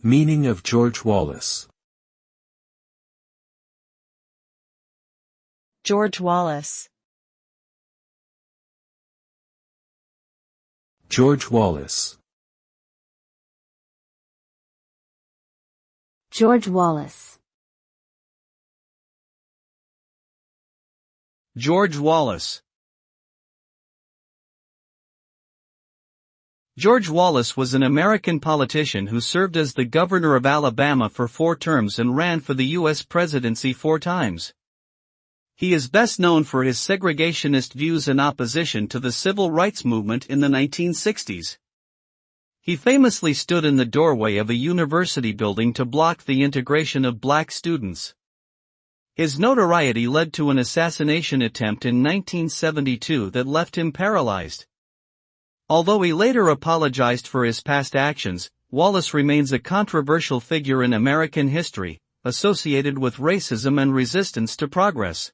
Meaning of George Wallace. George Wallace. George Wallace. George Wallace. George Wallace. George Wallace was an American politician who served as the governor of Alabama for 4 terms and ran for the U.S. presidency 4 times. He is best known for his segregationist views and opposition to the civil rights movement in the 1960s. He famously stood in the doorway of a university building to block the integration of black students. His notoriety led to an assassination attempt in 1972 that left him paralyzed. Although he later apologized for his past actions, Wallace remains a controversial figure in American history, associated with racism and resistance to progress.